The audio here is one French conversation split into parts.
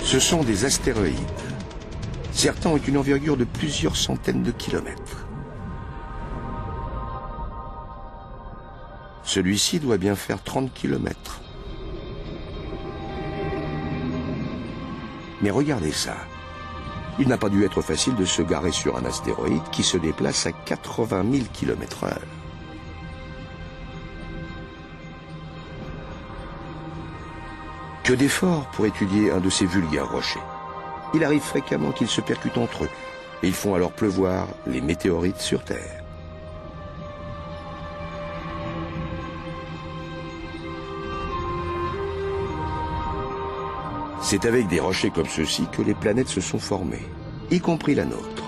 Ce sont des astéroïdes. Certains ont une envergure de plusieurs centaines de kilomètres. Celui-ci doit bien faire 30 kilomètres. Mais regardez ça. Il n'a pas dû être facile de se garer sur un astéroïde qui se déplace à 80 000 km/h. Que d'efforts pour étudier un de ces vulgaires rochers. Il arrive fréquemment qu'ils se percutent entre eux, et ils font alors pleuvoir les météorites sur Terre. C'est avec des rochers comme ceux-ci que les planètes se sont formées, y compris la nôtre.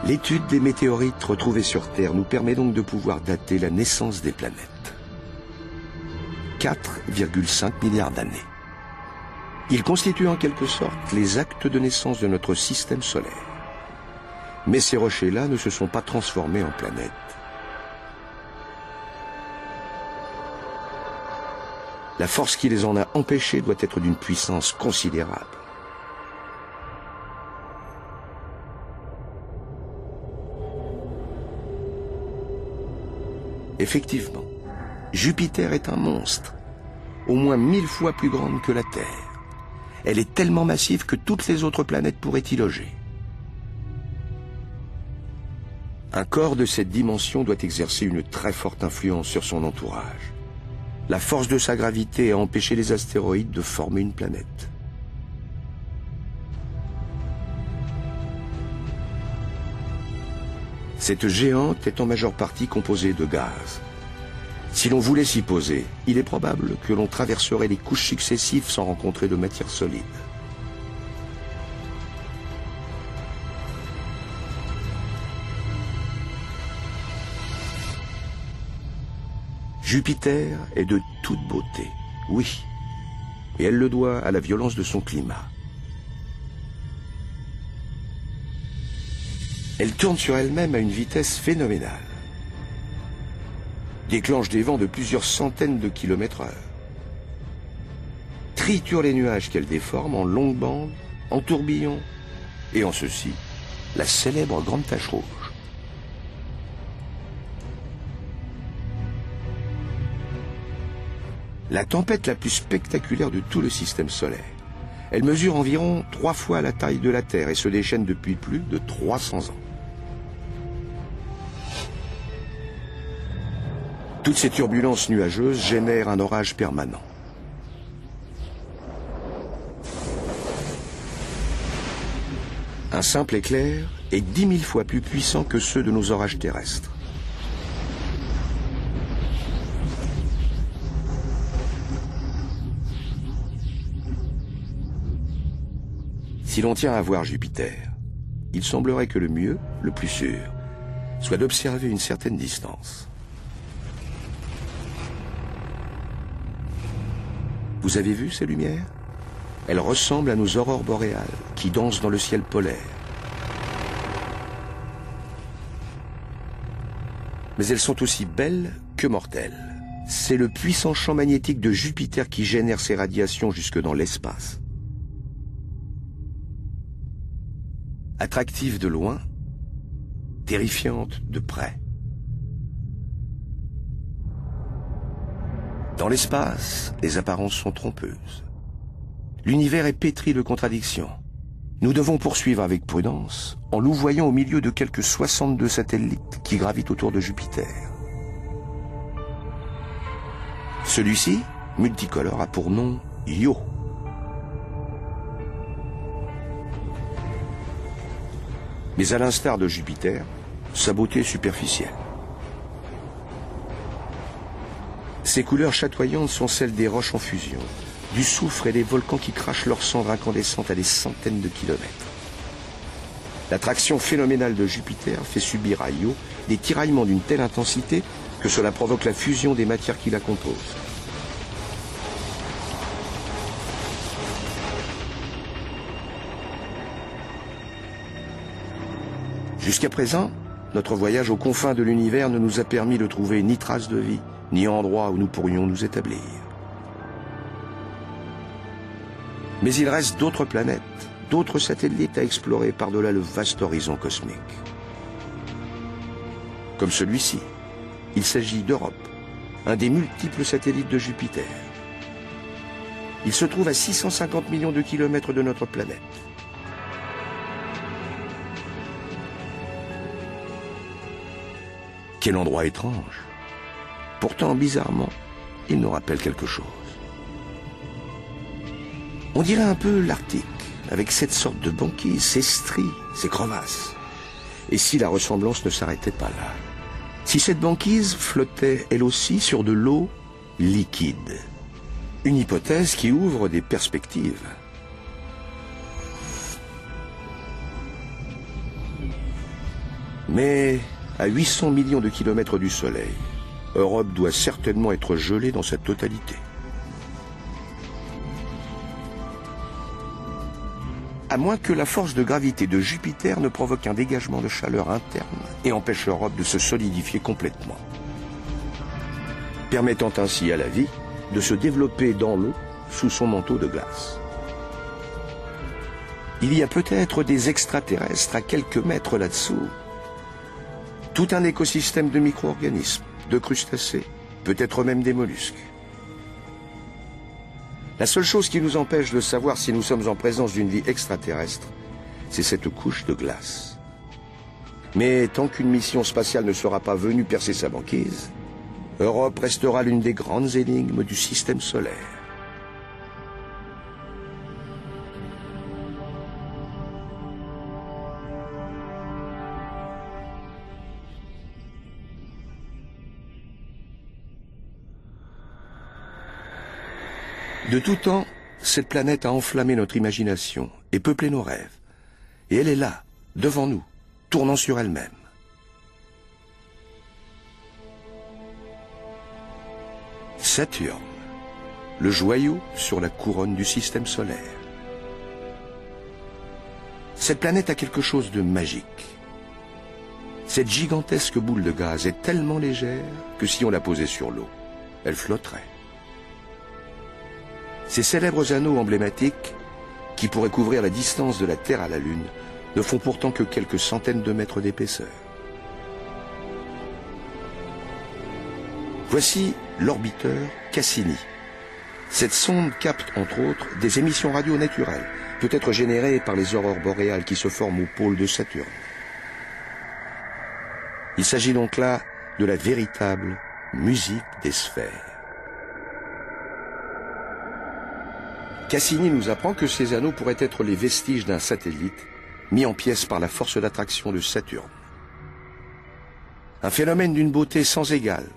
L'étude des météorites retrouvées sur Terre nous permet donc de pouvoir dater la naissance des planètes. 4,5 milliards d'années. Ils constituent en quelque sorte les actes de naissance de notre système solaire. Mais ces rochers-là ne se sont pas transformés en planètes. La force qui les en a empêchés doit être d'une puissance considérable. Effectivement, Jupiter est un monstre, au moins 1000 fois plus grande que la Terre. Elle est tellement massive que toutes les autres planètes pourraient y loger. Un corps de cette dimension doit exercer une très forte influence sur son entourage. La force de sa gravité a empêché les astéroïdes de former une planète. Cette géante est en majeure partie composée de gaz. Si l'on voulait s'y poser, il est probable que l'on traverserait les couches successives sans rencontrer de matière solide. Jupiter est de toute beauté, oui, et elle le doit à la violence de son climat. Elle tourne sur elle-même à une vitesse phénoménale, déclenche des vents de plusieurs centaines de kilomètres/heure, triture les nuages qu'elle déforme en longues bandes, en tourbillons, et en ceci, la célèbre grande tache rouge. La tempête la plus spectaculaire de tout le système solaire. Elle mesure environ 3 fois la taille de la Terre et se déchaîne depuis plus de 300 ans. Toutes ces turbulences nuageuses génèrent un orage permanent. Un simple éclair est 10 000 fois plus puissant que ceux de nos orages terrestres. Si l'on tient à voir Jupiter, il semblerait que le mieux, le plus sûr, soit d'observer une certaine distance. Vous avez vu ces lumières? Elles ressemblent à nos aurores boréales qui dansent dans le ciel polaire. Mais elles sont aussi belles que mortelles. C'est le puissant champ magnétique de Jupiter qui génère ces radiations jusque dans l'espace. Attractive de loin, terrifiante de près. Dans l'espace, les apparences sont trompeuses. L'univers est pétri de contradictions. Nous devons poursuivre avec prudence en louvoyant au milieu de quelques 62 satellites qui gravitent autour de Jupiter. Celui-ci, multicolore, a pour nom Io. Mais à l'instar de Jupiter, sa beauté est superficielle. Ses couleurs chatoyantes sont celles des roches en fusion, du soufre et des volcans qui crachent leur cendre incandescente à des centaines de kilomètres. L'attraction phénoménale de Jupiter fait subir à Io des tiraillements d'une telle intensité que cela provoque la fusion des matières qui la composent. Jusqu'à présent, notre voyage aux confins de l'univers ne nous a permis de trouver ni trace de vie, ni endroit où nous pourrions nous établir. Mais il reste d'autres planètes, d'autres satellites à explorer par-delà le vaste horizon cosmique. Comme celui-ci, il s'agit d'Europe, un des multiples satellites de Jupiter. Il se trouve à 650 millions de kilomètres de notre planète. Quel endroit étrange. Pourtant, bizarrement, il nous rappelle quelque chose. On dirait un peu l'Arctique, avec cette sorte de banquise, ses stries, ses crevasses. Et si la ressemblance ne s'arrêtait pas là? Si cette banquise flottait, elle aussi, sur de l'eau liquide? Une hypothèse qui ouvre des perspectives. Mais à 800 millions de kilomètres du Soleil, Europe doit certainement être gelée dans sa totalité. À moins que la force de gravité de Jupiter ne provoque un dégagement de chaleur interne et empêche Europe de se solidifier complètement, permettant ainsi à la vie de se développer dans l'eau sous son manteau de glace. Il y a peut-être des extraterrestres à quelques mètres là-dessous. Tout un écosystème de micro-organismes, de crustacés, peut-être même des mollusques. La seule chose qui nous empêche de savoir si nous sommes en présence d'une vie extraterrestre, c'est cette couche de glace. Mais tant qu'une mission spatiale ne sera pas venue percer sa banquise, Europe restera l'une des grandes énigmes du système solaire. De tout temps, cette planète a enflammé notre imagination et peuplé nos rêves. Et elle est là, devant nous, tournant sur elle-même. Saturne, le joyau sur la couronne du système solaire. Cette planète a quelque chose de magique. Cette gigantesque boule de gaz est tellement légère que si on la posait sur l'eau, elle flotterait. Ces célèbres anneaux emblématiques, qui pourraient couvrir la distance de la Terre à la Lune, ne font pourtant que quelques centaines de mètres d'épaisseur. Voici l'orbiteur Cassini. Cette sonde capte, entre autres, des émissions radio naturelles, peut-être générées par les aurores boréales qui se forment au pôle de Saturne. Il s'agit donc là de la véritable musique des sphères. Cassini nous apprend que ces anneaux pourraient être les vestiges d'un satellite mis en pièces par la force d'attraction de Saturne. Un phénomène d'une beauté sans égale,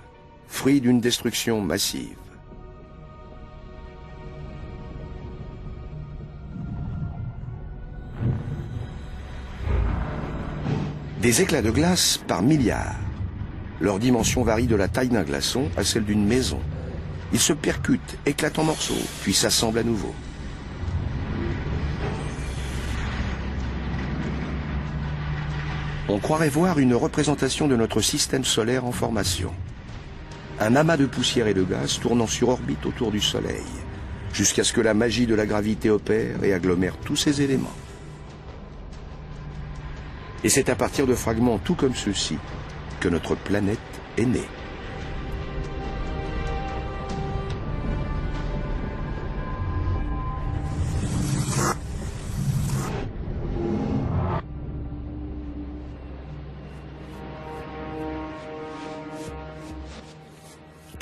fruit d'une destruction massive. Des éclats de glace par milliards. Leur dimension varie de la taille d'un glaçon à celle d'une maison. Ils se percutent, éclatent en morceaux, puis s'assemblent à nouveau. On croirait voir une représentation de notre système solaire en formation. Un amas de poussière et de gaz tournant sur orbite autour du Soleil, jusqu'à ce que la magie de la gravité opère et agglomère tous ces éléments. Et c'est à partir de fragments tout comme ceux-ci que notre planète est née.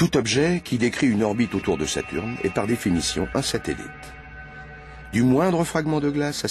Tout objet qui décrit une orbite autour de Saturne est par définition un satellite. Du moindre fragment de glace à